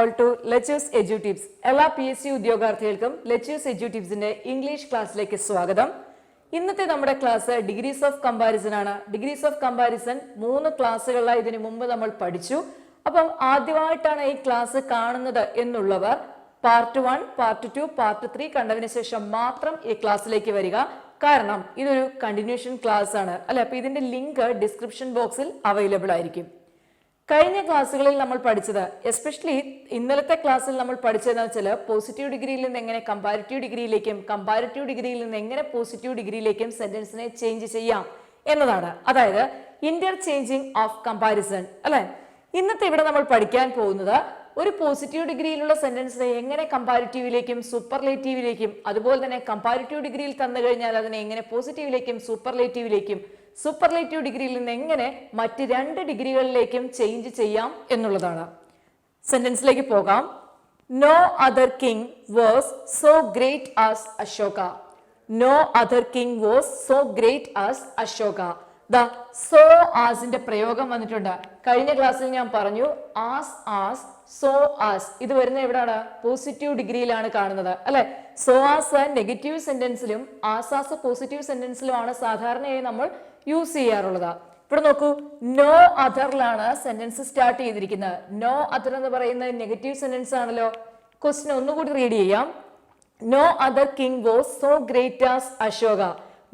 all to Lectures EduTips. എല്ലാ PSC ഉദ്യോഗാർത്ഥികൾക്കും Lectures EduTipsന്റെ English ക്ലാസ്സിലേക്ക് സ്വാഗതം. ഇന്നത്തെ നമ്മുടെ ക്ലാസ് ഡിഗ്രീസ് ഓഫ് കമ്പാരിസൺ ആണ്. ഡിഗ്രീസ് ഓഫ് കമ്പാരിസൺ 3 ക്ലാസ്സുകളായി ഇതിനു മുമ്പ് നമ്മൾ പഠിച്ചു. അപ്പം ആദ്യമായിട്ടാണ് ഈ ക്ലാസ് കാണുന്നത് എന്നുള്ളവർ പാർട്ട് 1, പാർട്ട് 2, പാർട്ട് 3 കണ്ടതിന് ശേഷം മാത്രം ഈ ക്ലാസ്സിലേക്ക് വരിക. കാരണം ഇതൊരു കണ്ടിന്യൂഷൻ ക്ലാസ് ആണ് അല്ലെ. അപ്പൊ ഇതിന്റെ ലിങ്ക് ഡിസ്ക്രിപ്ഷൻ ബോക്സിൽ അവൈലബിൾ ആയിരിക്കും. കഴിഞ്ഞ ക്ലാസ്സുകളിൽ നമ്മൾ പഠിച്ചത്, എസ്പെഷ്യലി ഇന്നലത്തെ ക്ലാസ്സിൽ നമ്മൾ പഠിച്ചതെന്ന് വെച്ചാൽ പോസിറ്റീവ് ഡിഗ്രിയിൽ നിന്ന് എങ്ങനെ കമ്പാരിറ്റീവ് ഡിഗ്രിയിലേക്കും കമ്പാരിറ്റീവ് ഡിഗ്രിയിൽ നിന്ന് എങ്ങനെ പോസിറ്റീവ് ഡിഗ്രിയിലേക്കും സെന്റൻസിനെ ചേഞ്ച് ചെയ്യാം എന്നതാണ്. അതായത് ഇന്റർചേഞ്ചിങ് ഓഫ് കമ്പാരിസൺ അല്ലെ. ഇന്നത്തെ ഇവിടെ നമ്മൾ പഠിക്കാൻ പോകുന്നത് ഒരു പോസിറ്റീവ് ഡിഗ്രിയിലുള്ള സെന്റൻസിനെ എങ്ങനെ കമ്പാരിറ്റീവിലേക്കും സൂപ്പർലേറ്റീവിലേക്കും, അതുപോലെ തന്നെ കമ്പാരിറ്റീവ് ഡിഗ്രിയിൽ തന്നു കഴിഞ്ഞാൽ അതിനെ എങ്ങനെ പോസിറ്റീവിലേക്കും സൂപ്പർലേറ്റീവിലേക്കും, സൂപ്പർലേറ്റീവ് ഡിഗ്രിയിൽ നിന്ന് എങ്ങനെ മറ്റ് 2 ഡിഗ്രികളിലേക്കും ചേഞ്ച് ചെയ്യാം എന്നുള്ളതാണ്. സെന്റൻസിലേക്ക് പോകാം. No other king was so great as Ashoka. No other king was so great as Ashoka. ദാ സോ ആസിന്റെ പ്രയോഗം വന്നിട്ടുണ്ട്. കഴിഞ്ഞ ക്ലാസ്സിൽ ഞാൻ പറഞ്ഞു ആസ് ആസ് സോ ആസ് ഇത് വരുന്ന എവിടാണ്? പോസിറ്റീവ് ഡിഗ്രിയിലാണ് കാണുന്നത് അല്ലെ. സോ ആസ് നെഗറ്റീവ് സെന്റൻസിലും ആസ് ആസ് പോസിറ്റീവ് സെന്റൻസിലുമാണ് സാധാരണയായി നമ്മൾ യൂസ് ചെയ്യാറുള്ളത്. ഇവിടെ നോക്കൂ, നോ അതറിലാണ് സെന്റൻസ് സ്റ്റാർട്ട് ചെയ്തിരിക്കുന്നത്. നോ അതർ എന്ന് പറയുന്നത് നെഗറ്റീവ് സെന്റൻസ് ആണല്ലോ. ക്വസ്റ്റ്യൻ ഒന്നുകൂടി റീഡ് ചെയ്യാം. No other king was so great as Ashoka.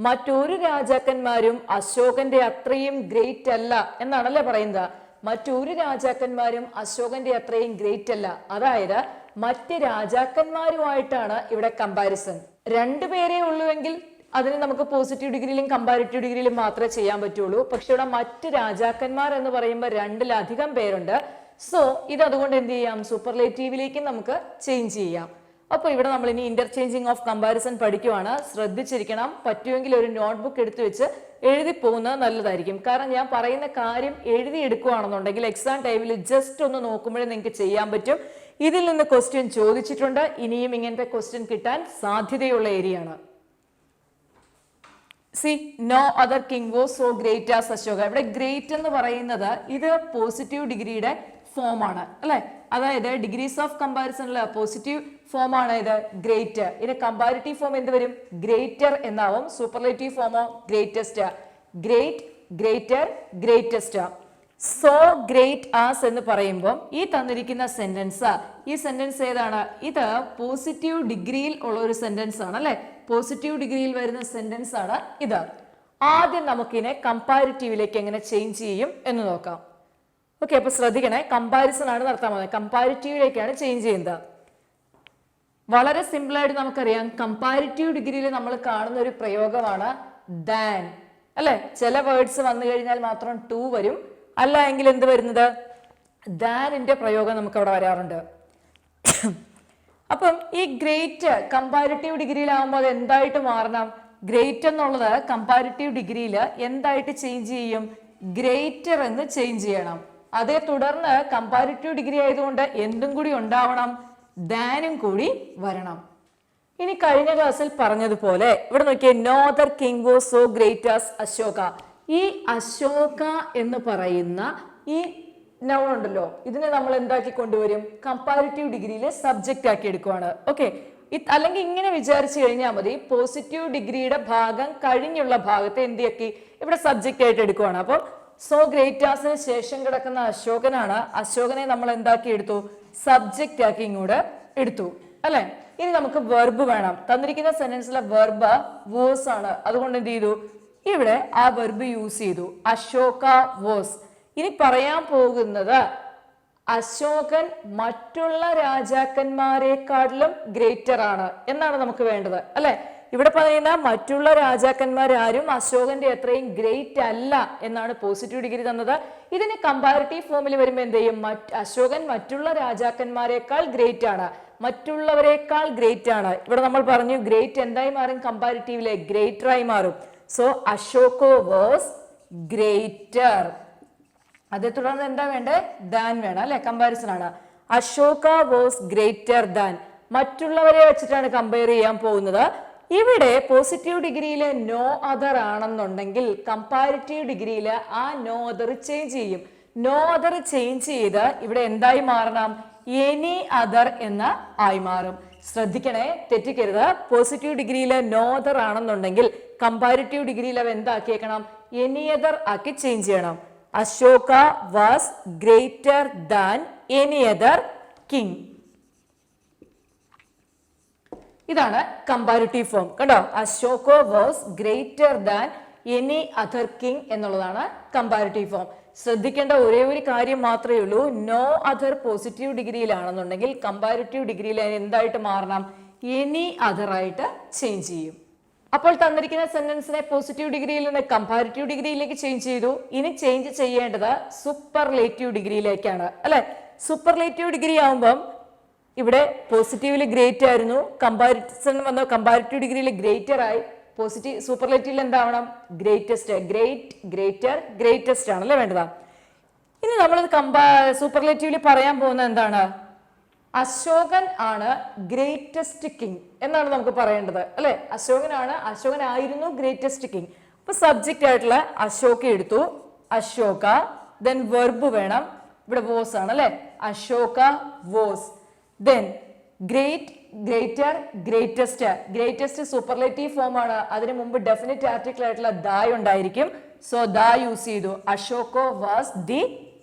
മറ്റൊരു രാജാക്കന്മാരും അശോകന്റെ അത്രയും ഗ്രേറ്റ് അല്ല എന്നാണല്ലേ പറയുന്നത്. മറ്റൊരു രാജാക്കന്മാരും അശോകന്റെ അത്രയും ഗ്രേറ്റ് അല്ല. അതായത് മറ്റ് രാജാക്കന്മാരുമായിട്ടാണ് ഇവിടെ കമ്പാരിസൺ. 2 പേരേ ഉള്ളുവെങ്കിൽ അതിന് നമുക്ക് പോസിറ്റീവ് ഡിഗ്രിയിലും കമ്പാരിറ്റീവ് ഡിഗ്രിയിലും മാത്രമേ ചെയ്യാൻ പറ്റുള്ളൂ. പക്ഷെ ഇവിടെ മറ്റ് രാജാക്കന്മാർ എന്ന് പറയുമ്പോൾ 2-ലധികം പേരുണ്ട്. സോ ഇത് അതുകൊണ്ട് എന്ത് ചെയ്യാം? സൂപ്പർലേറ്റീവിലേക്ക് നമുക്ക് ചേഞ്ച് ചെയ്യാം. അപ്പോൾ ഇവിടെ നമ്മൾ ഇനി ഇന്റർചേഞ്ചിങ് ഓഫ് കമ്പാരിസൺ പഠിക്കുവാണ്. ശ്രദ്ധിച്ചിരിക്കണം. പറ്റുമെങ്കിൽ ഒരു നോട്ട്ബുക്ക് എടുത്തു വെച്ച് എഴുതി പോകുന്നത് നല്ലതായിരിക്കും. കാരണം ഞാൻ പറയുന്ന കാര്യം എഴുതി എടുക്കുകയാണെന്നുണ്ടെങ്കിൽ എക്സാം ടൈമിൽ ജസ്റ്റ് ഒന്ന് നോക്കുമ്പോഴേ നിങ്ങൾക്ക് ചെയ്യാൻ പറ്റും. ഇതിൽ നിന്ന് ക്വസ്റ്റ്യൻ ചോദിച്ചിട്ടുണ്ട്. ഇനിയും ഇങ്ങനത്തെ ക്വസ്റ്റ്യൻ കിട്ടാൻ സാധ്യതയുള്ള ഏരിയ ആണ്. See no other king was so great as Ashoka. ഇവിടെ ഗ്രേറ്റ് എന്ന് പറയുന്നത് ഇത് പോസിറ്റീവ് ഡിഗ്രിയുടെ ഫോം ആണ് അല്ലെ. അതായത് ഡിഗ്രീസ് ഓഫ് കമ്പാരിസണിലെ പോസിറ്റീവ് ഫോം ആണ് ഇത് ഗ്രേറ്റ്. ഇത് കമ്പാരിറ്റീവ് ഫോം എന്ത് വരും? ഗ്രേറ്റർ എന്നാവും. സൂപ്പർലേറ്റീവ് ഫോമോ greatest. Great, greater, greatest. So great as എന്ന് പറയുമ്പോൾ ഈ തന്നിരിക്കുന്ന സെന്റൻസ്, ഈ സെന്റൻസ് ഏതാണ്? ഇത് പോസിറ്റീവ് ഡിഗ്രിയിൽ ഉള്ള ഒരു സെന്റൻസ് ആണ് അല്ലെ. പോസിറ്റീവ് ഡിഗ്രിയിൽ വരുന്ന സെന്റൻസ് ആണ് ഇത്. ആദ്യം നമുക്കിനെ കമ്പാരിറ്റീവിലേക്ക് എങ്ങനെ ചേഞ്ച് ചെയ്യും എന്ന് നോക്കാം. ഓക്കെ, അപ്പൊ ശ്രദ്ധിക്കണേ. കമ്പാരിസൺ ആണ് നടത്താൻ പോകുന്നത്. കമ്പാരിറ്റീവിലേക്കാണ് ചേഞ്ച് ചെയ്യുന്നത്. വളരെ സിമ്പിൾ ആയിട്ട് നമുക്കറിയാം. കമ്പാരിറ്റീവ് ഡിഗ്രിയിൽ നമ്മൾ കാണുന്ന ഒരു പ്രയോഗമാണ് ദാൻ അല്ലെ. ചില വേർഡ്സ് വന്നു കഴിഞ്ഞാൽ മാത്രം ടു വരും. അല്ല എങ്കിൽ എന്ത് വരുന്നത്? ദാനിന്റെ പ്രയോഗം നമുക്ക് അവിടെ വരാറുണ്ട്. അപ്പം ഈ ഗ്രേറ്റ് കമ്പാരിറ്റീവ് ഡിഗ്രിയിലാവുമ്പോൾ അത് എന്തായിട്ട് മാറണം? ഗ്രേറ്റ് എന്നുള്ളത് കമ്പാരിറ്റീവ് ഡിഗ്രിയിൽ എന്തായിട്ട് ചേഞ്ച് ചെയ്യും? ഗ്രേറ്റർ എന്ന് ചേഞ്ച് ചെയ്യണം. അതേ തുടർന്ന് കമ്പാരിറ്റീവ് ഡിഗ്രി ആയതുകൊണ്ട് എന്തും കൂടി ഉണ്ടാവണം? ദാനും കൂടി വരണം. ഇനി കഴിഞ്ഞ ക്ലാസ്സിൽ പറഞ്ഞതുപോലെ ഇവിടെ നോക്കിയേ, no other king was so great as Ashoka. ഈ അശോക എന്ന് പറയുന്ന ഈ നൗൺ ഉണ്ടല്ലോ, ഇതിനെ നമ്മൾ എന്താക്കി കൊണ്ടുവരും? കമ്പാരിറ്റീവ് ഡിഗ്രിയിലെ സബ്ജക്റ്റ് ആക്കി എടുക്കുവാണ്. ഓക്കെ, അല്ലെങ്കിൽ ഇങ്ങനെ വിചാരിച്ചു കഴിഞ്ഞാൽ മതി. പോസിറ്റീവ് ഡിഗ്രിയുടെ ഭാഗം കഴിഞ്ഞുള്ള ഭാഗത്തെ എന്തിയാക്കി ഇവിടെ സബ്ജക്റ്റ് ആയിട്ട് എടുക്കുവാണ്. അപ്പോൾ സോ ഗ്രേറ്റ് ആസിന് ശേഷം കിടക്കുന്ന അശോകനാണ്. അശോകനെ നമ്മൾ എന്താക്കി എടുത്തു? സബ്ജക്റ്റ് ആക്കി ഇങ്ങോട്ട് എടുത്തു അല്ലെ. ഇനി നമുക്ക് വെർബ് വേണം. തന്നിരിക്കുന്ന സെന്റൻസിലെ വെർബ് വാസ് ആണ്. അതുകൊണ്ട് എന്ത് ചെയ്തു? ഇവിടെ ആ വെർബ് യൂസ് ചെയ്തു. അശോക വാസ്. ഇനി പറയാൻ പോകുന്നത് അശോകൻ മറ്റുള്ള രാജാക്കന്മാരെക്കാട്ടിലും ഗ്രേറ്റർ ആണ് എന്നാണ് നമുക്ക് വേണ്ടത് അല്ലെ. ഇവിടെ പറയുന്ന മറ്റുള്ള രാജാക്കന്മാരാരും അശോകന്റെ അത്രയും ഗ്രേറ്റ് അല്ല എന്നാണ് പോസിറ്റീവ് ഡിഗ്രി തന്നത്. ഇതിന് കമ്പാരിറ്റീവ് ഫോമിൽ വരുമ്പോൾ എന്ത് ചെയ്യും? അശോകൻ മറ്റുള്ള രാജാക്കന്മാരെക്കാൾ ഗ്രേറ്റ് ആണ്, മറ്റുള്ളവരെക്കാൾ ഗ്രേറ്റ് ആണ്. ഇവിടെ നമ്മൾ പറഞ്ഞു ഗ്രേറ്റ് എന്തായി മാറും? കമ്പാരിറ്റീവിലെ ഗ്രേറ്റർ ആയി മാറും. So Ashoka was greater. അതേ തുടർന്ന് എന്താ വേണ്ടേ? ദാൻ വേണം അല്ലെ. കമ്പാരിസൺ ആണ്. Ashoka was greater than. മറ്റുള്ളവരെ വെച്ചിട്ടാണ് കമ്പയർ ചെയ്യാൻ പോകുന്നത്. ഇവിടെ പോസിറ്റീവ് ഡിഗ്രിയിൽ നോ അതർ ആണെന്നുണ്ടെങ്കിൽ കമ്പാരിറ്റീവ് ഡിഗ്രിയിൽ ആ നോ അതർ ചേഞ്ച് ചെയ്യും. നോ അതർ ചേഞ്ച് ചെയ്ത് ഇവിടെ എന്തായി മാറണം? എനി അതർ എന്ന് ആയി മാറും. ശ്രദ്ധിക്കണേ, തെറ്റിക്കരുത്. പോസിറ്റീവ് ഡിഗ്രിയിലെ നോ അതർ ആണെന്നുണ്ടെങ്കിൽ കമ്പാരിറ്റീവ് ഡിഗ്രിയിൽ അവ എന്താക്കിയേക്കണം? എനി അതർ ആക്കി ചേഞ്ച് ചെയ്യണം. Ashoka was greater than any other king. ഇതാണ് കമ്പാരിറ്റീവ് ഫോം. കണ്ടോ? Ashoka was greater than any other king എന്നുള്ളതാണ് കമ്പാരിറ്റീവ് ഫോം. ശ്രദ്ധിക്കേണ്ട ഒരേ ഒരു കാര്യം മാത്രമേ ഉള്ളൂ, നോ അതർ പോസിറ്റീവ് ഡിഗ്രിയിലാണെന്നുണ്ടെങ്കിൽ കമ്പാരിറ്റീവ് ഡിഗ്രിയിൽ എന്തായിട്ട് മാറണം? എനി അതർ ആയിട്ട് ചേഞ്ച് ചെയ്യും. അപ്പോൾ തന്നിരിക്കുന്ന സെന്റൻസിനെ പോസിറ്റീവ് ഡിഗ്രിയിൽ നിന്ന് കമ്പാരിറ്റീവ് ഡിഗ്രിയിലേക്ക് ചേഞ്ച് ചെയ്തു. ഇനി ചേഞ്ച് ചെയ്യേണ്ടത് സൂപ്പർലേറ്റീവ് ഡിഗ്രിയിലേക്കാണ്, അല്ലെ? സൂപ്പർലേറ്റീവ് ഡിഗ്രി ആവുമ്പം ഇവിടെ പോസിറ്റീവില് ഗ്രേറ്റ് ആയിരുന്നു, കമ്പാരിസൺ വന്ന കമ്പാരിറ്റീവ് ഡിഗ്രിയിൽ ഗ്രേറ്റർ ആയി. പോസിറ്റീവ് സൂപ്പർലേറ്റീവിൽ എന്താവണം? ഗ്രേറ്റസ്റ്റ്. ഗ്രേറ്റ്, ഗ്രേറ്റർ, ഗ്രേറ്റസ്റ്റ് ആണല്ലേ വേണ്ടതാ. ഇനി നമ്മൾ സൂപ്പർലേറ്റീവിൽ പറയാൻ പോകുന്നത് എന്താണ്? അശോകൻ ആണ് ഗ്രേറ്റസ്റ്റ് കിങ് എന്നാണ് നമുക്ക് പറയേണ്ടത്, അല്ലെ? അശോകനായിരുന്നു ഗ്രേറ്റസ്റ്റ് കിങ്. അപ്പൊ സബ്ജക്റ്റ് ആയിട്ടുള്ള അശോക എടുത്തു, അശോക. ദെൻ വെർബ് വേണം, ഇവിടെ വോസ് ആണ്, അല്ലെ? Ashoka was. Then great, greater, greatest. Greatest superlative form ആണ്. അതിനു മുമ്പ് ഡെഫിനിറ്റ് ആർട്ടിക്കിൾ ആയിട്ടുള്ള ദായ് ഉണ്ടായിരിക്കും. സോ ദാ യൂസ് ചെയ്തു. Ashoka was the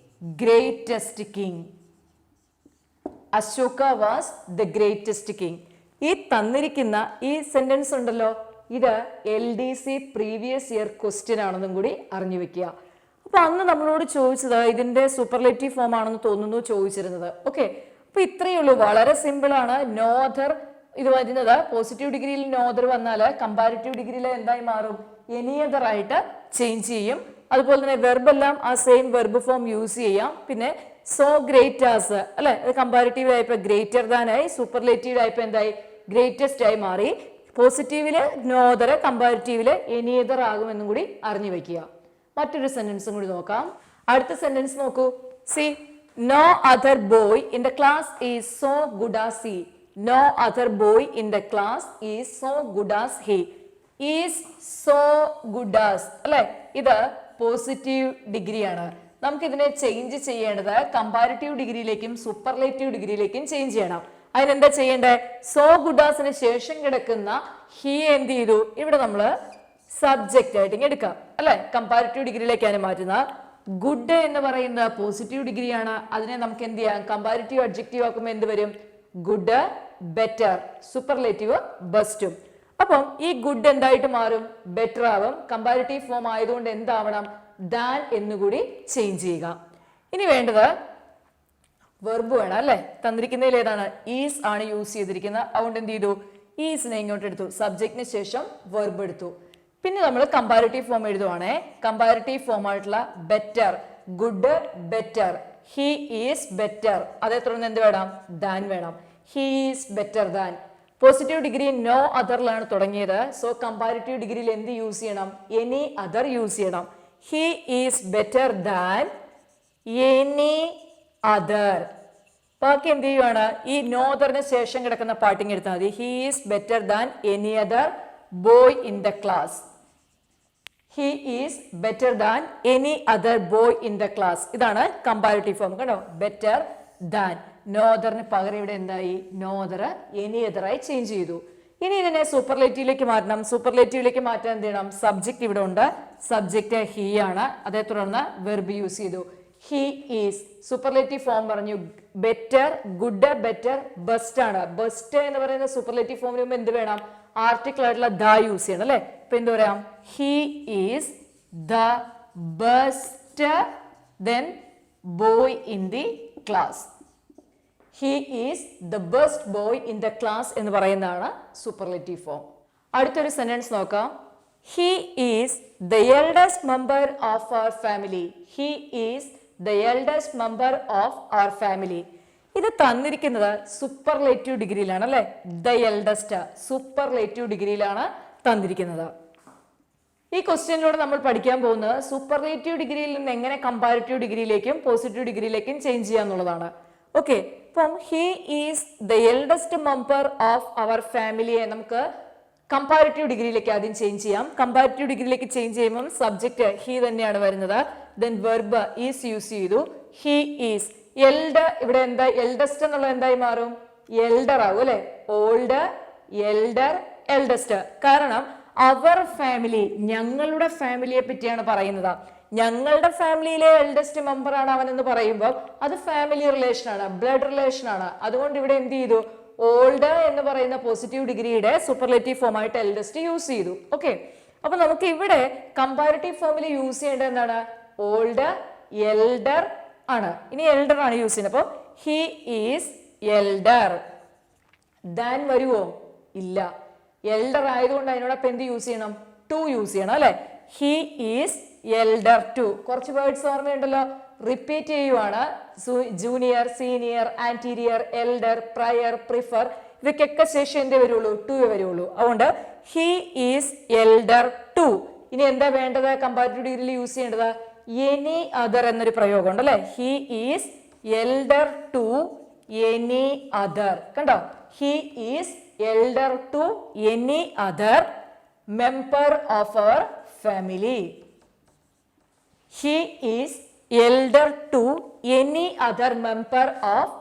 greatest king. Ashoka was the greatest king. ഈ തന്നിരിക്കുന്ന ഈ സെന്റൻസ് ഉണ്ടല്ലോ, ഇത് LDC പ്രീവിയസ് ഇയർ ക്വസ്റ്റ്യൻ ആണെന്നും കൂടി അറിഞ്ഞു വെക്കുക. അപ്പൊ അന്ന് നമ്മളോട് ചോദിച്ചത് ഇതിന്റെ സൂപ്പർലേറ്റീവ് ഫോം ആണെന്ന് തോന്നുന്നു ചോദിച്ചിരുന്നത്. ഓക്കെ, അപ്പൊ ഇത്രയേ ഉള്ളൂ. വളരെ സിമ്പിൾ ആണ്. നോ അതർ ഇത് വരുന്നത് പോസിറ്റീവ് ഡിഗ്രിയിൽ നോ അതർ വന്നാല് കമ്പാരിറ്റീവ് ഡിഗ്രിയിൽ എന്തായി മാറും? എനി അതർ ആയിട്ട് ചേഞ്ച് ചെയ്യും. അതുപോലെ തന്നെ വെർബ് എല്ലാം ആ സെയിം വെർബ് ഫോം യൂസ് ചെയ്യാം. പിന്നെ സോ ഗ്രേറ്റ് ആസ്, അല്ലെ? അത് കമ്പാരിറ്റീവ് ആയപ്പോ ഗ്രേറ്റർ ദാൻ ആയി, സൂപ്പർലേറ്റീവ് ആയപ്പോ എന്തായി? ഗ്രേറ്റസ്റ്റ് ആയി മാറി. പോസിറ്റീവില് നോ അതർ, കമ്പാരിറ്റീവില് എനി അതർ ആകുമെന്നും കൂടി അറിഞ്ഞു വെക്കുക. മറ്റൊരു സെന്റൻസും കൂടി നോക്കാം. അടുത്ത സെന്റൻസ് നോക്കൂ. C, no other boy in the class is so good as he. No other boy in the class is so good as he. Is so good as, അല്ലെ? ഇത് പോസിറ്റീവ് ഡിഗ്രിയാണ്. നമുക്ക് ഇതിനെ ചേഞ്ച് ചെയ്യേണ്ടത് കമ്പാരിറ്റീവ് ഡിഗ്രിയിലേക്കും സൂപ്പർലേറ്റീവ് ഡിഗ്രിയിലേക്കും ചേഞ്ച് ചെയ്യണം. അതിനെന്താ ചെയ്യേണ്ടത്? So ഗുഡാസിന് ശേഷം കിടക്കുന്ന ഹി എന്ത് ചെയ്തു? ഇവിടെ നമ്മള് സബ്ജക്റ്റ് ആയിട്ട് എടുക്കാം, അല്ലെ? കമ്പാരിറ്റീവ് ഡിഗ്രിയിലേക്കാണ് മാറ്റുന്നത്. ഗുഡ് എന്ന് പറയുന്നത് പോസിറ്റീവ് ഡിഗ്രിയാണ്. അതിനെ നമുക്ക് എന്ത് ചെയ്യാം? കമ്പാരിറ്റീവ് അഡ്ജക്റ്റീവ് ആക്കുമ്പോൾ എന്ത് വരും? Good, better. സൂപ്പർലേറ്റീവ് ബെസ്റ്റും. അപ്പം ഈ ഗുഡ് എന്തായിട്ട് മാറും? ബെറ്റർ ആവും. കമ്പാരിറ്റീവ് ഫോം ആയതുകൊണ്ട് എന്താവണം? ദാൻ എന്നുകൂടി ചേഞ്ച് ചെയ്യുക. ഇനി വേണ്ടത് വെർബ് വേണം, അല്ലെ? തന്നിരിക്കുന്നതിൽ ഏതാണ്? ഈസ് ആണ് യൂസ് ചെയ്തിരിക്കുന്നത്. അതുകൊണ്ട് എന്ത് ചെയ്തു? ഈസിനെ ഇങ്ങോട്ട് എടുത്തു, സബ്ജക്റ്റിന് ശേഷം വെർബ് എടുത്തു. പിന്നെ നമ്മൾ കമ്പാരിറ്റീവ് ഫോം എഴുതുവാണേ. കമ്പാരിറ്റീവ് ഫോം ആയിട്ടുള്ള better, good, better. He is better. അതേ തുടർന്ന് എന്ത് വേണം? ദാൻ വേണം. He is better than. Positive degree no അതറിലാണ് തുടങ്ങിയത്. സോ കമ്പാരിറ്റീവ് ഡിഗ്രിയിൽ എന്ത് യൂസ് ചെയ്യണം? എനി അതർ യൂസ് ചെയ്യണം. He is better than any other. ബാക്കി എന്ത് ചെയ്യുവാണ്? ഈ നോ അതറിന് ശേഷം കിടക്കുന്ന പാട്ടിങ് എടുത്താൽ മതി. He is better than any other boy in the class. He is better than any other boy in the class. ഇതാണ് കമ്പാരിറ്റീവ് ഫോം. കണ്ടോ? Better than. നോ അതറിന് പകരം ഇവിടെ എന്തായി? നോ അതർ എനി അതർ ആയി ചേഞ്ച് ചെയ്തു. ഇനി ഇതിനെ സൂപ്പർലേറ്റീവിലേക്ക് മാറ്റണം. സൂപ്പർലേറ്റീവിലേക്ക് മാറ്റാൻ എന്ത് ചെയ്യണം? സബ്ജക്റ്റ് ഇവിടെ ഉണ്ട്. സബ്ജക്റ്റ് ഹി ആണ്. അതേ തുടർന്ന് വെർബ് യൂസ് ചെയ്തു. He is. സൂപ്പർലേറ്റീവ് ഫോം പറഞ്ഞു ബെറ്റർ, ഗുഡ്, ബെറ്റർ, ബെസ്റ്റ് ആണ്. ബെസ്റ്റ് എന്ന് പറയുന്ന സൂപ്പർലേറ്റീവ് ഫോമിന് മുമ്പ് എന്ത് വേണം? ആർട്ടിക്കിൾ ആയിട്ടുള്ള ദ യൂസ് ചെയ്യണം, അല്ലെ? ഇപ്പൊ എന്താ പറയാം? He is the best then boy in the class. He is the best boy in the class എന്ന് പറയുന്നതാണ് സൂപ്പർലേറ്റീവ് ഫോം. അടുത്തൊരു സെന്റൻസ് നോക്കാം. He is the eldest member of our family. He is the eldest member of our family. ഇത് തന്നിരിക്കുന്നത് superlative ഡിഗ്രിയിലാണ്, അല്ലെ? The eldest superlative ഡിഗ്രിയിലാണ് തന്നിരിക്കുന്നത്. ഈ ക്വസ്റ്റ്യനിലൂടെ നമ്മൾ പഠിക്കാൻ പോകുന്നത് സൂപ്പർലേറ്റീവ് ഡിഗ്രിയിൽ നിന്ന് എങ്ങനെ കമ്പാരിറ്റീവ് ഡിഗ്രിയിലേക്കും പോസിറ്റീവ് ഡിഗ്രിയിലേക്കും ചേഞ്ച് ചെയ്യാന്നുള്ളതാണ്. ഓക്കെ, അപ്പം he is the eldest member of our ഫാമിലിയെ നമുക്ക് കമ്പാരിറ്റീവ് ഡിഗ്രിയിലേക്ക് ആദ്യം ചേഞ്ച് ചെയ്യാം. കമ്പാരിറ്റീവ് ഡിഗ്രിയിലേക്ക് ചേഞ്ച് ചെയ്യുമ്പോൾ സബ്ജക്റ്റ് ഹി തന്നെയാണ് വരുന്നത്. ദെൻ വെർബ് ഈസ് യൂസ് ചെയ്തു. He is. എൽഡർ ഇവിടെ എന്താ എൽഡസ്റ്റ് എന്നുള്ളത് എന്തായി മാറും? എൽഡർ ആവും അല്ലെ? Old, elder, eldest. കാരണം അവർ ഫാമിലി, ഞങ്ങളുടെ ഫാമിലിയെ പറ്റിയാണ് പറയുന്നത്. ഞങ്ങളുടെ ഫാമിലിയിലെ എൽഡസ്റ്റ് മെമ്പർ ആണ് അവൻ എന്ന് പറയുമ്പോൾ അത് ഫാമിലി റിലേഷൻ ആണ്, ബ്ലഡ് റിലേഷൻ ആണ്. അതുകൊണ്ട് ഇവിടെ എന്ത് ചെയ്തു? ഓൾഡ് എന്ന് പറയുന്ന പോസിറ്റീവ് ഡിഗ്രിയുടെ സൂപ്പർലേറ്റീവ് ഫോം ആയിട്ട് എൽഡസ്റ്റ് യൂസ് ചെയ്തു. ഓക്കെ, അപ്പൊ നമുക്ക് ഇവിടെ കമ്പാരിറ്റീവ് ഫോമിൽ യൂസ് ചെയ്യേണ്ടത് എന്താണ്? ഓൾഡ്, എൽഡർ ആണ്. ഇനി എൽഡർ ആണ് യൂസ് ചെയ്യുന്നത്. അപ്പൊ ഹി ഈസ് എൽഡർ. ദാൻ വരുവോ? ഇല്ല. എൽഡർ ആയതുകൊണ്ട് അതിനോടൊപ്പം എന്ത് യൂസ് ചെയ്യണം? ടു യൂസ് ചെയ്യണം അല്ലെ? He is elder to. കുറച്ച് വേർഡ്സ് ഓർമ്മയുണ്ടല്ലോ, റിപ്പീറ്റ് ചെയ്യുവാണ്. Junior, senior, anterior, elder, prior, prefer, ഇവയ്ക്കൊക്കെ ശേഷം എന്തേ വരുള്ളൂ? ടു വരുള്ളൂ. അതുകൊണ്ട് ഹി ഈസ് എൽഡർ ടു. ഇനി എന്താ വേണ്ടത്? കമ്പാരിറ്റീവ് ഡിഗ്രിയിൽ യൂസ് ചെയ്യേണ്ടത് എനി അതർ എന്നൊരു പ്രയോഗം ഉണ്ട് അല്ലെ? He is elder to any other. കണ്ടോ? He is elder to any other member of our family. He is elder to any other member of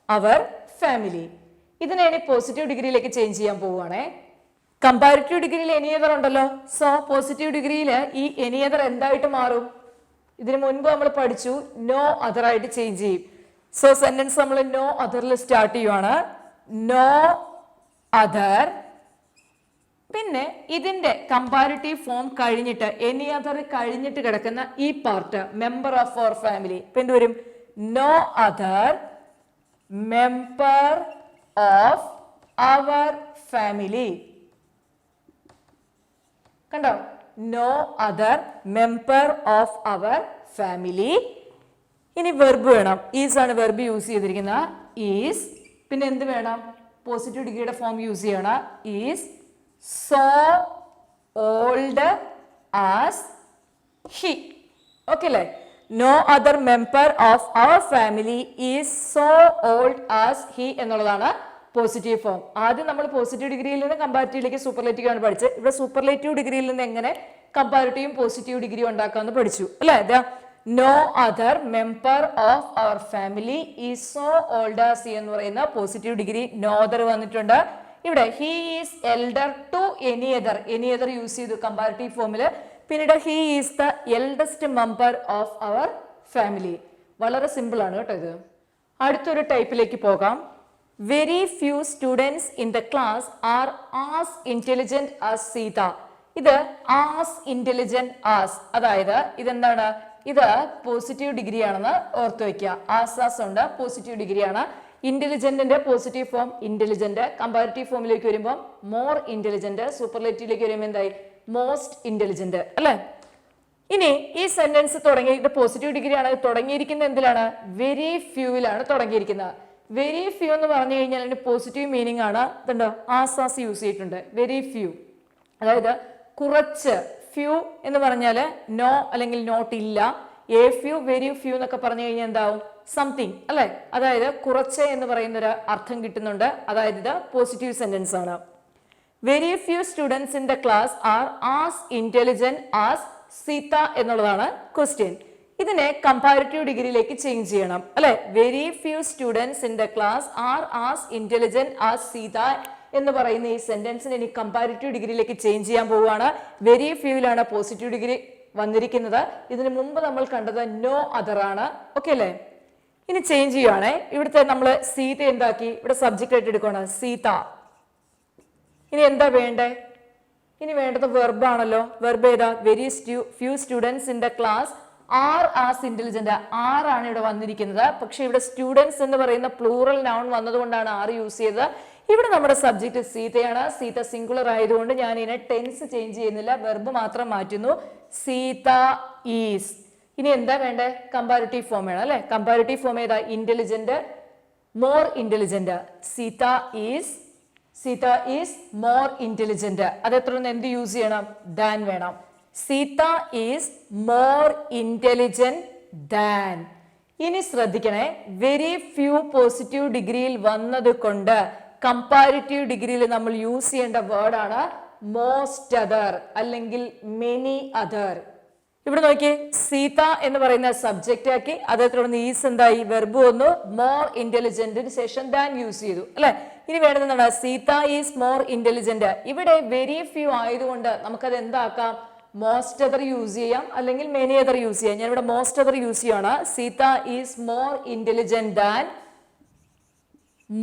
our family. ഇതിനെ ഇനി പോസിറ്റീവ് ഡിഗ്രിയിലേക്ക് ചേഞ്ച് ചെയ്യാൻ പോവുകയാണേ. കമ്പാരിറ്റീവ് ഡിഗ്രിയിൽ എനി അതർ ഉണ്ടല്ലോ. So positive ഡിഗ്രിയിൽ ഈ എനി അതർ എന്തായിട്ട് മാറും? ഇതിനു മുൻപ് നമ്മൾ പഠിച്ചു, നോ അതർ ആയിട്ട് ചേഞ്ച് ചെയ്യും. സോ സെന്റൻസ് നമ്മൾ നോ അതറിൽ സ്റ്റാർട്ട് ചെയ്യുവാണ്. നോ അതർ, പിന്നെ ഇതിന്റെ കമ്പാരിറ്റീവ് ഫോം കഴിഞ്ഞിട്ട് എനി അതർ കഴിഞ്ഞിട്ട് കിടക്കുന്ന ഈ part member of our family. ഇപ്പൊ എന്ത് വരും? No other member of our family. കണ്ടോ? No other member of our family. ഇനി വെർബ് വേണം. ഈസ് ആണ് വെർബ് യൂസ് ചെയ്തിരിക്കുന്നത്. ഈസ്, പിന്നെ എന്ത് വേണം? പോസിറ്റീവ് ഡിഗ്രിയുടെ ഫോം യൂസ് ചെയ്യണം. Is so old as he. Okay അല്ലേ? No other member of our family is so old as he എന്നുള്ളതാണ് പോസിറ്റീവ് ഫോം. ആദ്യം നമ്മൾ പോസിറ്റീവ് ഡിഗ്രിയിൽ നിന്ന് കമ്പാരിറ്റീവിലേക്ക് സൂപ്പർലേറ്റീവ് ആണ് പഠിച്ചത്. ഇവിടെ സൂപ്പർലേറ്റീവ് ഡിഗ്രിയിൽ നിന്ന് എങ്ങനെ കമ്പാരിറ്റീവും പോസിറ്റീവ് ഡിഗ്രി ഉണ്ടാക്കാമെന്ന് പഠിച്ചു അല്ലേ? No other member of our family is so old as he എന്ന് പറയുന്ന പോസിറ്റീവ് ഡിഗ്രി നോ അതർ വന്നിട്ടുണ്ട്. ഇവിടെ he is elder to any other, any other use ചെയ്തു കമ്പാരിറ്റീവ് ഫോമില്. പിന്നീട് ഹി is the eldest member of our ഫാമിലി. വളരെ സിമ്പിൾ ആണ് കേട്ടോ ഇത്. അടുത്തൊരു ടൈപ്പിലേക്ക് പോകാം. Very few students in the class are as intelligent as Sita. ഇത് ആസ് ഇന്റലിജന്റ് ആസ്, അതായത് ഇതെന്താണ്? ഇത് പോസിറ്റീവ് ഡിഗ്രി ആണെന്ന് ഓർത്തു വെക്കുക. ആസ് ഉണ്ട്, പോസിറ്റീവ് ഡിഗ്രിയാണ്. ഇന്റലിജന്റിന്റെ പോസിറ്റീവ് ഫോം ഇന്റലിജന്റ്, കമ്പാരിറ്റീവ് ഫോമിലേക്ക് വരുമ്പോൾ മോർ ഇന്റലിജന്റ്, സൂപ്പർലേറ്റീവിലേക്ക് വരുമ്പോൾ എന്തായി? മോസ്റ്റ് ഇന്റലിജന്റ് അല്ലെ? ഇനി ഈ സെന്റൻസ് തുടങ്ങിയിട്ട് പോസിറ്റീവ് ഡിഗ്രി ആണ് തുടങ്ങിയിരിക്കുന്നത്. എന്തിലാണ്? വെരി ഫ്യൂവിലാണ് തുടങ്ങിയിരിക്കുന്നത്. വെരി ഫ്യൂ എന്ന് പറഞ്ഞു കഴിഞ്ഞാൽ അതിന്റെ പോസിറ്റീവ് മീനിങ് ആണ്. ഇതുണ്ടോ? ആസ് യൂസ് ചെയ്തിട്ടുണ്ട്. വെരി ഫ്യൂ, അതായത് കുറച്ച്. ഫ്യൂ എന്ന് പറഞ്ഞാൽ നോ അല്ലെങ്കിൽ നോട്ട് ഇല്ല. എ ഫ്യൂ, വെരി ഫ്യൂ എന്നൊക്കെ പറഞ്ഞു കഴിഞ്ഞാൽ എന്താവും? സംതിങ് അല്ലെ? അതായത് കുറച്ച് എന്ന് പറയുന്ന ഒരു അർത്ഥം കിട്ടുന്നുണ്ട്. അതായത് ഇത് പോസിറ്റീവ് സെന്റൻസ് ആണ്. Very few students in the class are as intelligent as Sita എന്നുള്ളതാണ് ക്വസ്റ്റ്യൻ. ഇതിനെ കമ്പാരിറ്റീവ് ഡിഗ്രിയിലേക്ക് ചേഞ്ച് ചെയ്യണം അല്ലെ? Very few students in the class are as intelligent as Sita എന്ന് പറയുന്ന ഈ സെന്റൻസിനെ ഇനി കമ്പാരിറ്റീവ് ഡിഗ്രിയിലേക്ക് ചേഞ്ച് ചെയ്യാൻ പോവുകയാണ്. വെരി ഫ്യൂവിലാണ് പോസിറ്റീവ് ഡിഗ്രി വന്നിരിക്കുന്നത്. ഇതിനു മുമ്പ് നമ്മൾ കണ്ടത് നോ അതർ ആണ്. ഓക്കെ അല്ലേ? ഇനി ചേഞ്ച് ചെയ്യുവാണേ. ഇവിടുത്തെ നമ്മൾ സീത എന്താക്കി? ഇവിടെ സബ്ജക്റ്റ് ആയിട്ട് എടുക്കണം, സീത. ഇനി എന്താ വേണ്ടേ? ഇനി വേണ്ടത് വെർബ് ആണല്ലോ. വെർബ് ഏതാ? Very few students in the class are as intelligent. ആറാണ് ഇവിടെ വന്നിരിക്കുന്നത്. പക്ഷെ ഇവിടെ സ്റ്റുഡൻസ് എന്ന് പറയുന്ന പ്ലൂറൽ നൗൺ വന്നതുകൊണ്ടാണ് ആർ യൂസ് ചെയ്തത്. ഇവിടെ നമ്മുടെ സബ്ജക്ട് സീതയാണ്. സീത സിംഗുലർ ആയതുകൊണ്ട് ഞാൻ ഇതിനെ ടെൻസ് ചേഞ്ച് ചെയ്യുന്നില്ല, വെർബ് മാത്രം മാറ്റുന്നു. സീത ഈസ്. ഇനി എന്താ വേണ്ടേ? കമ്പാരിറ്റീവ് ഫോം വേണം അല്ലെ? കമ്പാരിറ്റീവ് ഫോം ഏതാ? Intelligent, more intelligent. Sita is more intelligent. അത് എത്ര എന്ത് യൂസ് ചെയ്യണം? ദാൻ വേണം. Sita is more intelligent than. ഇനി ശ്രദ്ധിക്കണേ, വെരി ഫ്യൂ പോസിറ്റീവ് ഡിഗ്രിയിൽ വന്നത് കൊണ്ട് കമ്പാരിറ്റീവ് ഡിഗ്രിയിൽ നമ്മൾ യൂസ് ചെയ്യേണ്ട വേർഡാണ് മോസ്റ്റ് അതർ അല്ലെങ്കിൽ മെനി അതർ. ഇവിടെ നോക്കിയേ, സീത എന്ന് പറയുന്ന സബ്ജക്റ്റ് ആക്കി, അതേ തുടർന്ന് ഈസ് എന്തായി, വെർബ് വന്നു, മോർ ഇന്റലിജന്റിന് ശേഷം ദാൻ യൂസ് ചെയ്തു അല്ലെ. ഇനി വേണ്ടത് എന്താണ്, സീത ഈസ് മോർ ഇന്റലിജന്റ്. ഇവിടെ വെരി ഫ്യൂ ആയതുകൊണ്ട് നമുക്കത് എന്താക്കാം, മോസ്റ്റ് അതർ യൂസ് ചെയ്യാം, അല്ലെങ്കിൽ മെനി അതർ യൂസ് ചെയ്യാം. ഞാൻ ഇവിടെ മോസ്റ്റ് അതർ യൂസ് ചെയ്യാണ്. Sita is more intelligent than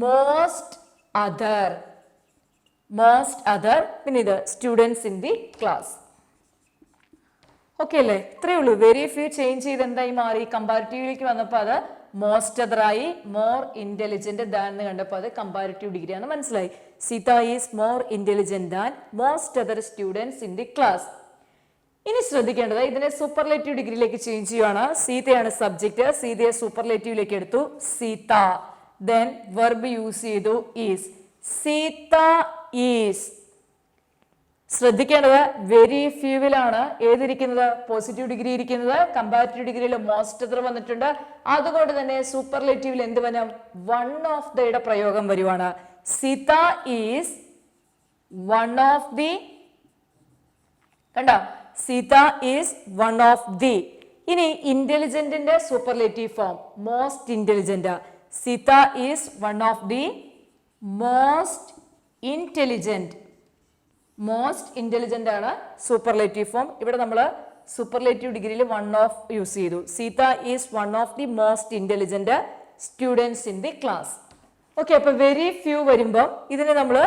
most other പിന്നെ ഇത് students in the class. Okay അല്ലേ, ഇത്രയേ ഉള്ളൂ. വെരി ഫ്യൂ ചേഞ്ച് ചെയ്ത് എന്തായി മാറി, കമ്പാരിറ്റീവിലേക്ക് വന്നപ്പോൾ അത് മോസ്റ്റ് അതർ ആയി, മോർ ഇന്റലിജന്റ് ദാൻ എന്ന് കണ്ടപ്പോൾ അത് കമ്പാരിറ്റീവ് ഡിഗ്രി ആണ് മനസ്സിലായി. Sita is more intelligent than most other students in the class. ഇനി ശ്രദ്ധിക്കേണ്ടത്, ഇതിനെ സൂപ്പർലേറ്റീവ് ഡിഗ്രിയിലേക്ക് ചേഞ്ച് ചെയ്യുകയാണ്. സീതയാണ് സബ്ജക്റ്റ്, സീതയെ സൂപ്പർലേറ്റീവിലേക്ക് എടുത്തു, സീത. ദെൻ വെർബ് യൂസ് ചെയ്തു, ഈസ്. സീത ഈസ്. ശ്രദ്ധിക്കേണ്ടത്, വെരി ഫ്യൂവിലാണ് ഏതിരിക്കുന്നത്, പോസിറ്റീവ് ഡിഗ്രി ഇരിക്കുന്നത്. കമ്പാരിറ്റീവ് ഡിഗ്രിയിൽ മോസ്റ്റ് അതർ വന്നിട്ടുണ്ട്. അതുകൊണ്ട് തന്നെ സൂപ്പർലേറ്റീവിൽ എന്ത് വരും, വൺ ഓഫ് ദയുടെ പ്രയോഗം വരുവാണ്. Sita is one of the. കണ്ടോ, Sita is one of the. ഇനി ഇന്റലിജന്റിന്റെ superlative form most intelligent. Sita is one of the most intelligent. Most intelligent ആണ് സൂപ്പർലേറ്റീവ് ഫോം. ഇവിടെ നമ്മൾ സൂപ്പർലേറ്റീവ് ഡിഗ്രിയിൽ വൺ ഓഫ് യൂസ് ചെയ്തു. Sita is one of the most intelligent students in the class. Okay, അപ്പൊ very few വരുമ്പോൾ ഇതിനെ നമ്മൾ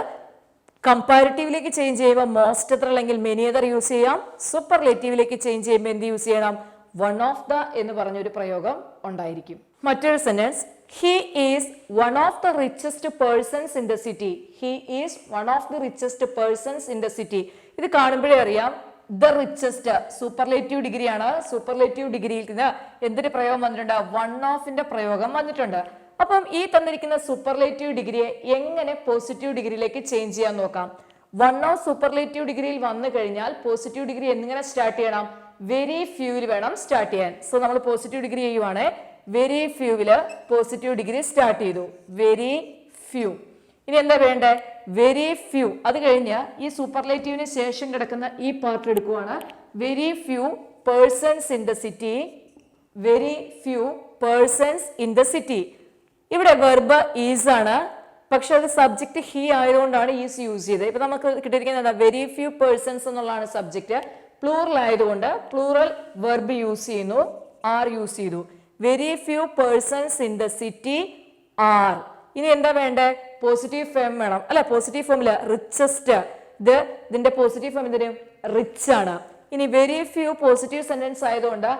കമ്പാരിറ്റീവിലേക്ക് ചേഞ്ച് ചെയ്യുമ്പോൾ മോസ്റ്റ് അതർ അല്ലെങ്കിൽ മെനി അതർ യൂസ് ചെയ്യാം. സൂപ്പർലേറ്റീവിലേക്ക് ചേഞ്ച് ചെയ്യുമ്പോൾ എന്ത് യൂസ് ചെയ്യണം, വൺ ഓഫ് ദ എന്ന് പറഞ്ഞൊരു പ്രയോഗം ഉണ്ടായിരിക്കും. മറ്റൊരു sentence, he is one of the richest persons in the city. He is one of the richest persons in the city. ഇത് കാണുമ്പോഴേ അറിയാം, the richest സൂപ്പർലേറ്റീവ് ഡിഗ്രിയാണ്. സൂപ്പർലേറ്റീവ് ഡിഗ്രിയിൽ എന്തൊരു പ്രയോഗം വന്നിട്ടുണ്ട്, വൺ ഓഫിന്റെ പ്രയോഗം വന്നിട്ടുണ്ട്. അപ്പം ഈ തന്നിരിക്കുന്ന സൂപ്പർലേറ്റീവ് ഡിഗ്രിയെ എങ്ങനെ പോസിറ്റീവ് ഡിഗ്രിയിലേക്ക് ചേഞ്ച് ചെയ്യാൻ നോക്കാം. വൺ ഓഫ് സൂപ്പർലേറ്റീവ് ഡിഗ്രിയിൽ വന്നു കഴിഞ്ഞാൽ പോസിറ്റീവ് ഡിഗ്രി എങ്ങനെ സ്റ്റാർട്ട് ചെയ്യണം, വെരി ഫ്യൂവിൽ വേണം സ്റ്റാർട്ട് ചെയ്യാൻ. സോ നമ്മൾ പോസിറ്റീവ് ഡിഗ്രി ചെയ്യുവാണ്, വെരി ഫ്യൂവില് പോസിറ്റീവ് ഡിഗ്രി സ്റ്റാർട്ട് ചെയ്തു, വെരി ഫ്യൂ. ഇനി എന്താ വേണ്ടേ, വെരി ഫ്യൂ. അത് കഴിഞ്ഞ് ഈ സൂപ്പർലേറ്റീവിന് ശേഷം കിടക്കുന്ന ഈ പാർട്ട് എടുക്കുവാണ്, very few persons in the city. Very few persons in the city. ഇവിടെ വെർബ് ഈസ് ആണ്, പക്ഷെ അത് സബ്ജക്ട് ഹി ആയതുകൊണ്ടാണ് ഈസ് യൂസ് ചെയ്തത്. ഇപ്പൊ നമുക്ക് കിട്ടിയിരിക്കുന്നത് വെരി ഫ്യൂ പേഴ്സൺസ് എന്നുള്ളതാണ് സബ്ജക്ട്. പ്ലൂറൽ ആയതുകൊണ്ട് പ്ലൂറൽ വെർബ് യൂസ് ചെയ്യുന്നു, ആർ യൂസ് ചെയ്തു. Very few persons in the city are. ഇനി എന്താ വേണ്ടേ, പോസിറ്റീവ് ഫോം വേണം അല്ലെ. പോസിറ്റീവ് ഫോമില് റിച്ചസ്റ്റ്, ഇതിന്റെ പോസിറ്റീവ് ഫോം എന്തിനും, റിച്ച് ആണ്. ഇനി വെരി ഫ്യൂ പോസിറ്റീവ് സെന്റൻസ് ആയതുകൊണ്ട്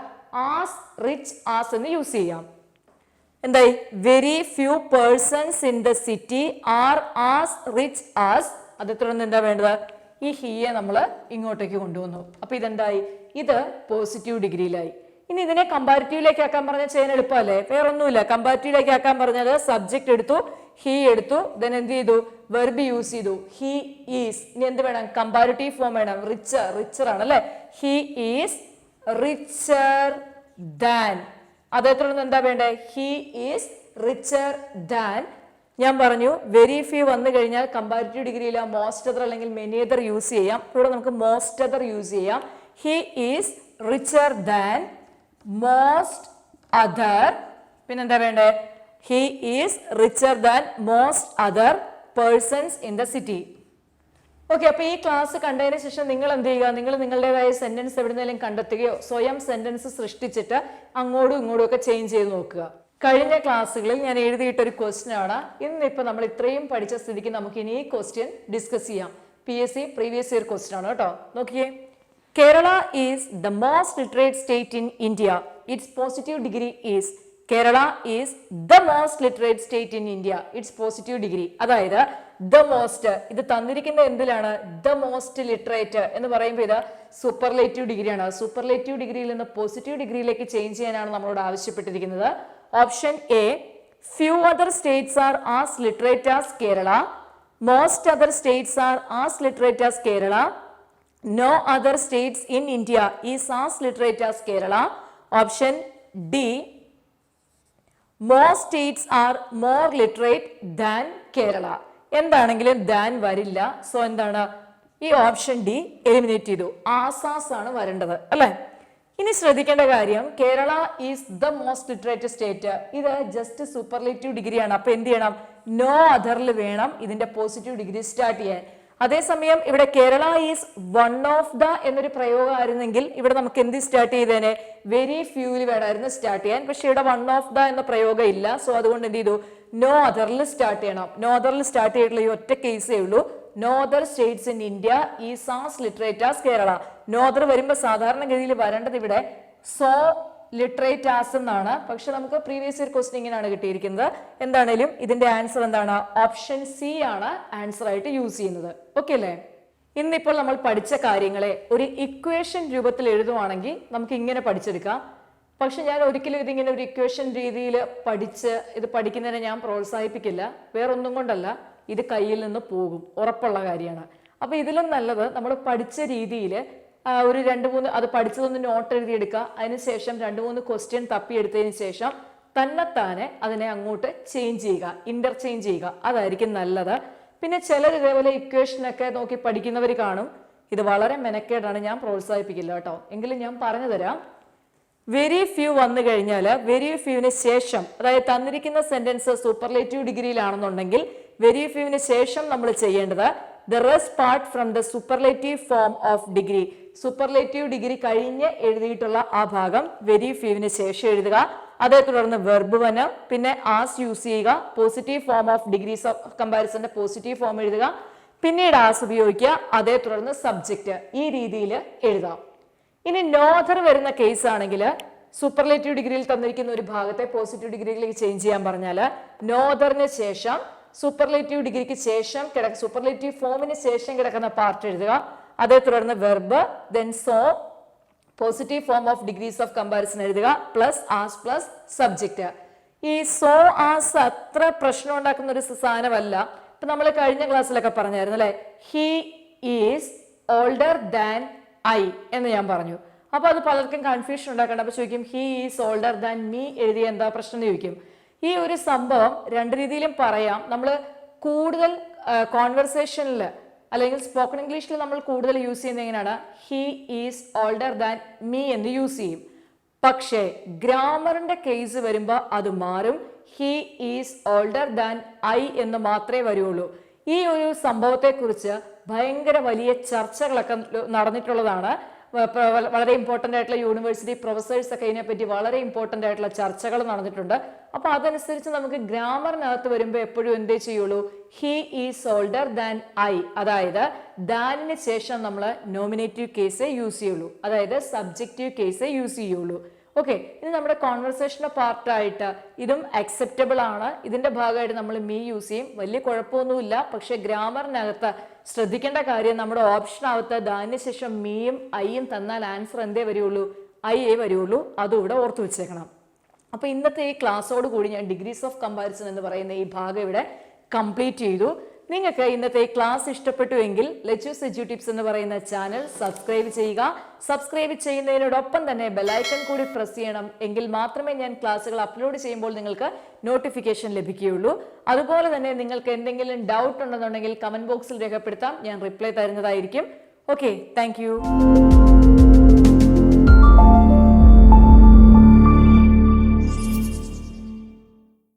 ആസ് റിച്ച് ആസ് എന്ന് യൂസ് ചെയ്യാം. എന്തായി, very few persons in the city are as rich as. അത് തുടർന്ന് എന്താ വേണ്ടത്, ഈ ഹിയെ നമ്മൾ ഇങ്ങോട്ടേക്ക് കൊണ്ടുവന്നു. അപ്പൊ ഇതെന്തായി, ഇത് പോസിറ്റീവ് ഡിഗ്രിയിലായി. ഇനി ഇതിനെ കമ്പാരിറ്റീവിലേക്ക് ആക്കാൻ പറഞ്ഞാൽ ചെയ്യാൻ എളുപ്പമല്ലേ, വേറെ ഒന്നുമില്ല. കമ്പാരിറ്റീവിലേക്ക് ആക്കാൻ പറഞ്ഞത് സബ്ജക്ട് എടുത്തു, ഹി എടുത്തു, ദെൻ എന്ത് ചെയ്തു, വെർബ് യൂസ് ചെയ്തു, ഹി ഈസ്. ഇനി എന്ത് വേണം, കമ്പാരിറ്റീവ് ഫോം വേണം, റിച്ചർ ആണ് അല്ലെ. He is richer than. അതേ തുടർന്ന് എന്താ വേണ്ടേ, ഹി ഈസ് റിച്ചർ ദാൻ. ഞാൻ പറഞ്ഞു വെരി ഫ്യൂ വന്നു കഴിഞ്ഞാൽ കമ്പാരിറ്റീവ് ഡിഗ്രിയില്ല, മോസ്റ്റ് അതർ അല്ലെങ്കിൽ മെനി അതർ യൂസ് ചെയ്യാം. ഇവിടെ നമുക്ക് മോസ്റ്റ് അതർ യൂസ് ചെയ്യാം. He is richer than most other. പിന്നെന്താ വേണ്ടേ, he is richer than most other persons in the city. Okay, അപ്പൊ ഈ ക്ലാസ് കണ്ടതിന് ശേഷം നിങ്ങൾ എന്ത് ചെയ്യുക, നിങ്ങൾ നിങ്ങളുടേതായ സെന്റൻസ് എവിടുന്നെങ്കിലും കണ്ടെത്തുകയോ സ്വയം സെന്റൻസ് സൃഷ്ടിച്ചിട്ട് അങ്ങോട്ടും ഇങ്ങോട്ടും ഒക്കെ ചേഞ്ച് ചെയ്ത് നോക്കുക. കഴിഞ്ഞ ക്ലാസ്സുകളിൽ ഞാൻ എഴുതിയിട്ടൊരു ക്വസ്റ്റ്യൻ ആണ്. ഇന്നിപ്പോൾ നമ്മൾ ഇത്രയും പഠിച്ച സ്ഥിതിക്ക് നമുക്ക് ഇനി ഈ ക്വസ്റ്റ്യൻ ഡിസ്കസ് ചെയ്യാം. PSC പ്രീവിയസ് ഇയർ ക്വസ്റ്റ്യൻ ആണ് കേട്ടോ. നോക്കിയേ, Kerala is the most literate state in India. It's positive degree is. Kerala is the most literate state in India. It's positive degree. അതായത് ദ മോസ്റ്റ്, ഇത് തന്നിരിക്കുന്ന എന്തിലാണ്, ദ മോസ്റ്റ് ലിറ്ററേറ്റ് എന്ന് പറയുമ്പോൾ ഇത് സൂപ്പർലേറ്റീവ് ഡിഗ്രിയാണ്. സൂപ്പർലേറ്റീവ് ഡിഗ്രിയിൽ നിന്ന് പോസിറ്റീവ് ഡിഗ്രിയിലേക്ക് ചേഞ്ച് ചെയ്യാനാണ് നമ്മളോട് ആവശ്യപ്പെട്ടിരിക്കുന്നത്. Option A, few other states are as literate as Kerala. Most other states are as literate as Kerala. No other states in India is as literate as Kerala. Option D, more states are more literate than Kerala. എന്താണെങ്കിലും than വരില്ല. So എന്താണ്, ഈ option D eliminate ചെയ്തു. ആസാസ് ആണ് വരേണ്ടത് അല്ലെ. ഇനി ശ്രദ്ധിക്കേണ്ട കാര്യം Kerala is the most literate state. ഇത് ജസ്റ്റ് സൂപ്പർലേറ്റീവ് ഡിഗ്രിയാണ്. അപ്പൊ എന്ത് ചെയ്യണം? നോ അതറിൽ വേണം ഇതിന്റെ പോസിറ്റീവ് ഡിഗ്രി സ്റ്റാർട്ട് ചെയ്യാൻ. അതേസമയം ഇവിടെ Kerala is one of the എന്നൊരു പ്രയോഗം ആയിരുന്നെങ്കിൽ ഇവിടെ നമുക്ക് എന്ത് സ്റ്റാർട്ട് ചെയ്തേനെ? വെരി ഫ്യൂവിൽ വേണമായിരുന്നു സ്റ്റാർട്ട് ചെയ്യാൻ. പക്ഷെ ഇവിടെ വൺ ഓഫ് ദ എന്ന പ്രയോഗം ഇല്ല. സോ അതുകൊണ്ട് എന്ത് ചെയ്തു? നോ അതറിൽ സ്റ്റാർട്ട് ചെയ്യണം. നോ അതറിൽ സ്റ്റാർട്ട് ചെയ്തിട്ടുള്ള ഈ ഒറ്റ കേസേ ഉള്ളൂ. No other states in India is as literate as Kerala. No other വരുമ്പോൾ സാധാരണഗതിയിൽ വരേണ്ടത് ഇവിടെ സോ ലിറ്ററേറ്റ് ആസ് എന്നാണ്. പക്ഷെ നമുക്ക് പ്രീവിയസ് ഇയർ ക്വസ്റ്റ്യൻ ഇങ്ങനെയാണ് കിട്ടിയിരിക്കുന്നത്. എന്താണേലും ഇതിന്റെ ആൻസർ എന്താണ്? ഓപ്ഷൻ സി ആണ് ആൻസർ ആയിട്ട് യൂസ് ചെയ്യുന്നത്. ഓക്കെ അല്ലേ? ഇന്നിപ്പോൾ നമ്മൾ പഠിച്ച കാര്യങ്ങളെ ഒരു ഇക്വേഷൻ രൂപത്തിൽ എഴുതുവാണെങ്കിൽ നമുക്ക് ഇങ്ങനെ പഠിച്ചെടുക്കാം. പക്ഷെ ഞാൻ ഒരിക്കലും ഇതിങ്ങനെ ഒരു ഇക്വേഷൻ രീതിയിൽ ഇത് പഠിക്കുന്നതിനെ ഞാൻ പ്രോത്സാഹിപ്പിക്കില്ല. വേറൊന്നും കൊണ്ടല്ല, ഇത് കയ്യിൽ നിന്ന് പോകും, ഉറപ്പുള്ള കാര്യമാണ്. അപ്പൊ ഇതിലും നല്ലത് നമ്മൾ പഠിച്ച രീതിയിൽ ഒരു 2-3 അത് പഠിച്ചതൊന്ന് നോട്ട് എഴുതിയെടുക്കുക. അതിനുശേഷം 2-3 ക്വസ്റ്റ്യൻ തപ്പിയെടുത്തതിന് ശേഷം തന്നെത്താനെ അതിനെ അങ്ങോട്ട് ചേഞ്ച് ചെയ്യുക, ഇന്റർചേഞ്ച് ചെയ്യുക. അതായിരിക്കും നല്ലത്. പിന്നെ ചിലർ ഇതേപോലെ ഇക്വേഷനൊക്കെ നോക്കി പഠിക്കുന്നവർ കാണും. ഇത് വളരെ മെനക്കേടാണ്, ഞാൻ പ്രോത്സാഹിപ്പിക്കില്ല കേട്ടോ. എങ്കിലും ഞാൻ പറഞ്ഞു തരാം. വെരി ഫ്യൂ വന്നു കഴിഞ്ഞാൽ വെരി ഫ്യൂവിന് ശേഷം, അതായത് തന്നിരിക്കുന്ന സെന്റൻസ് സൂപ്പർലേറ്റീവ് ഡിഗ്രിയിലാണെന്നുണ്ടെങ്കിൽ വെരി ഫ്യൂവിന് ശേഷം നമ്മൾ ചെയ്യേണ്ടത് the rest part from the superlative form of degree. Superlative degree കഴിഞ്ഞ് എഴുതിയിട്ടുള്ള ആ ഭാഗം വെരി ഫ്യൂവിന് ശേഷം എഴുതുക. അതേ തുടർന്ന് വെർബ് വനം, പിന്നെ ആസ് യൂസ് ചെയ്യുക. Positive form of degrees of കമ്പാരിസന്റെ പോസിറ്റീവ് ഫോം എഴുതുക. പിന്നീട് ആസ് ഉപയോഗിക്കുക. അതേ തുടർന്ന് സബ്ജക്റ്റ്. ഈ രീതിയിൽ എഴുതാം. ഇനി നോഥർ വരുന്ന കേസ് ആണെങ്കിൽ സൂപ്പർലേറ്റീവ് ഡിഗ്രിയിൽ തന്നിരിക്കുന്ന ഒരു ഭാഗത്തെ പോസിറ്റീവ് ഡിഗ്രിയിലേക്ക് ചേഞ്ച് ചെയ്യാൻ പറഞ്ഞാൽ നോഥറിന് ശേഷം സൂപ്പർലേറ്റീവ് ഡിഗ്രിക്ക് ശേഷം സൂപ്പർലേറ്റീവ് ഫോമിന് ശേഷം കിടക്കുന്ന പാർട്ട് എഴുതുക. അതേ തുടർന്ന് verb, then so, positive form of degrees of comparison എഴുതുക, പ്ലസ് ആസ് പ്ലസ് സബ്ജക്റ്റ്. ഈ സോ ആസ് അത്ര പ്രശ്നം ഉണ്ടാക്കുന്ന ഒരു സാധനമല്ല. ഇപ്പൊ നമ്മൾ കഴിഞ്ഞ ക്ലാസ്സിലൊക്കെ പറഞ്ഞായിരുന്നു അല്ലെ, he is older than I എന്ന് ഞാൻ പറഞ്ഞു. അപ്പൊ അത് പലർക്കും കൺഫ്യൂഷൻ ഉണ്ടാക്കണ്ട. അപ്പൊ ചോദിക്കും he is older than me എഴുതിയ എന്താ പ്രശ്നം എന്ന് ചോദിക്കും. ഈ ഒരു സംഭവം 2 രീതിയിലും പറയാം. നമ്മൾ കൂടുതൽ കോൺവെർസേഷനിൽ അല്ലെങ്കിൽ സ്പോക്കൺ ഇംഗ്ലീഷിൽ നമ്മൾ കൂടുതൽ യൂസ് ചെയ്യുന്നത് എങ്ങനെയാണ്? He is older than me എന്ന് യൂസ് ചെയ്യും. പക്ഷേ ഗ്രാമറിന്റെ കേസ് വരുമ്പോൾ അത് മാറും. He is older than I എന്ന് മാത്രമേ വരുള്ളൂ. ഈ ഒരു സംഭവത്തെക്കുറിച്ച് ഭയങ്കര വലിയ ചർച്ചകളൊക്കെ നടന്നിട്ടുള്ളതാണ്. വളരെ ഇമ്പോർട്ടൻ്റ് ആയിട്ടുള്ള യൂണിവേഴ്സിറ്റി പ്രൊഫസേഴ്സ് ഒക്കെ ഇതിനെപ്പറ്റി വളരെ ഇമ്പോർട്ടൻ്റ് ആയിട്ടുള്ള ചർച്ചകൾ നടന്നിട്ടുണ്ട്. അപ്പൊ അതനുസരിച്ച് നമുക്ക് ഗ്രാമറിനകത്ത് വരുമ്പോൾ എപ്പോഴും എന്തേ ചെയ്യുള്ളൂ? He is older than I, അതായത് ദാനിന് ശേഷം നമ്മൾ നോമിനേറ്റീവ് കേസേ യൂസ് ചെയ്യുള്ളൂ, അതായത് സബ്ജക്റ്റീവ് കേസേ യൂസ് ചെയ്യുള്ളൂ. ഓക്കെ, ഇനി നമ്മുടെ കോൺവെർസേഷന്റെ പാർട്ടായിട്ട് ഇതും അക്സെപ്റ്റബിൾ ആണ്. ഇതിന്റെ ഭാഗമായിട്ട് നമ്മൾ മീ യൂസ് ചെയ്യും, വലിയ കുഴപ്പമൊന്നുമില്ല. പക്ഷെ ഗ്രാമറിനകത്ത് ശ്രദ്ധിക്കേണ്ട കാര്യം, നമ്മുടെ ഓപ്ഷനകത്ത് ദാനിന് ശേഷം മീയും ഐയും തന്നാൽ ആൻസർ എന്തേ വരുള്ളൂ? ഐ വരുള്ളൂ. അതും ഇവിടെ ഓർത്തു വെച്ചേക്കണം. അപ്പൊ ഇന്നത്തെ ഈ ക്ലാസ്സോട് കൂടി ഞാൻ ഡിഗ്രീസ് ഓഫ് കമ്പാരിസൺ എന്ന് പറയുന്ന ഈ ഭാഗം ഇവിടെ കംപ്ലീറ്റ് ചെയ്തു. നിങ്ങൾക്ക് ഇന്നത്തെ ഈ ക്ലാസ് ഇഷ്ടപ്പെട്ടുവെങ്കിൽ ലെറ്റ്യൂസ് എഡ്യൂടിപ്സ് എന്ന് പറയുന്ന ചാനൽ സബ്സ്ക്രൈബ് ചെയ്യുക. സബ്സ്ക്രൈബ് ചെയ്യുന്നതിനോടൊപ്പം തന്നെ ബെലൈക്കൺ കൂടി പ്രസ് ചെയ്യണം. എങ്കിൽ മാത്രമേ ഞാൻ ക്ലാസ്സുകൾ അപ്ലോഡ് ചെയ്യുമ്പോൾ നിങ്ങൾക്ക് നോട്ടിഫിക്കേഷൻ ലഭിക്കുകയുള്ളൂ. അതുപോലെ തന്നെ നിങ്ങൾക്ക് എന്തെങ്കിലും ഡൗട്ട് ഉണ്ടെന്നുണ്ടെങ്കിൽ കമന്റ് ബോക്സിൽ രേഖപ്പെടുത്താം, ഞാൻ റിപ്ലൈ തരുന്നതായിരിക്കും. Okay, thank you.